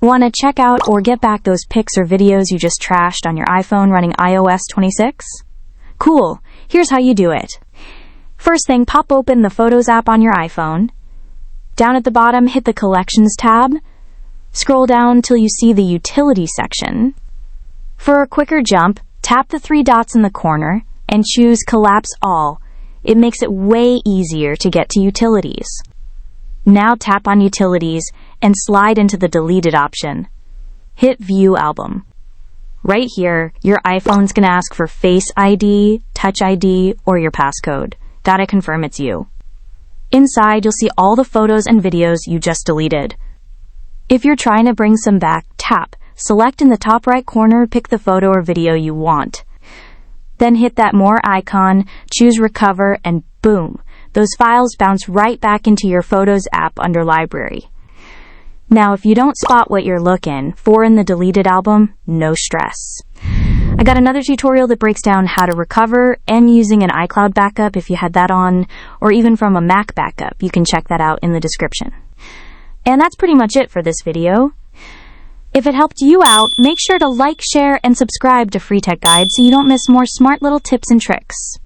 Want to check out or get back those pics or videos you just trashed on your iPhone running iOS 26? Cool, here's how you do it. First thing, pop open the Photos app on your iPhone. Down at the bottom, hit the Collections tab. Scroll down till you see the Utility section. For a quicker jump, tap the 3 dots in the corner and choose Collapse All. It makes it way easier to get to Utilities. Now tap on Utilities and slide into the Deleted option. Hit View Album. Right here, your iPhone's going to ask for Face ID, Touch ID, or your passcode. Gotta confirm it's you. Inside, you'll see all the photos and videos you just deleted. If you're trying to bring some back, tap, select in the top right corner, pick the photo or video you want. Then hit that More icon, choose Recover, and boom, those files bounce right back into your Photos app under Library. Now, if you don't spot what you're looking for in the deleted album, no stress. I got another tutorial that breaks down how to recover and using an iCloud backup if you had that on, or even from a Mac backup. You can check that out in the description. And that's pretty much it for this video. If it helped you out, make sure to like, share, and subscribe to Free Tech Guide so you don't miss more smart little tips and tricks.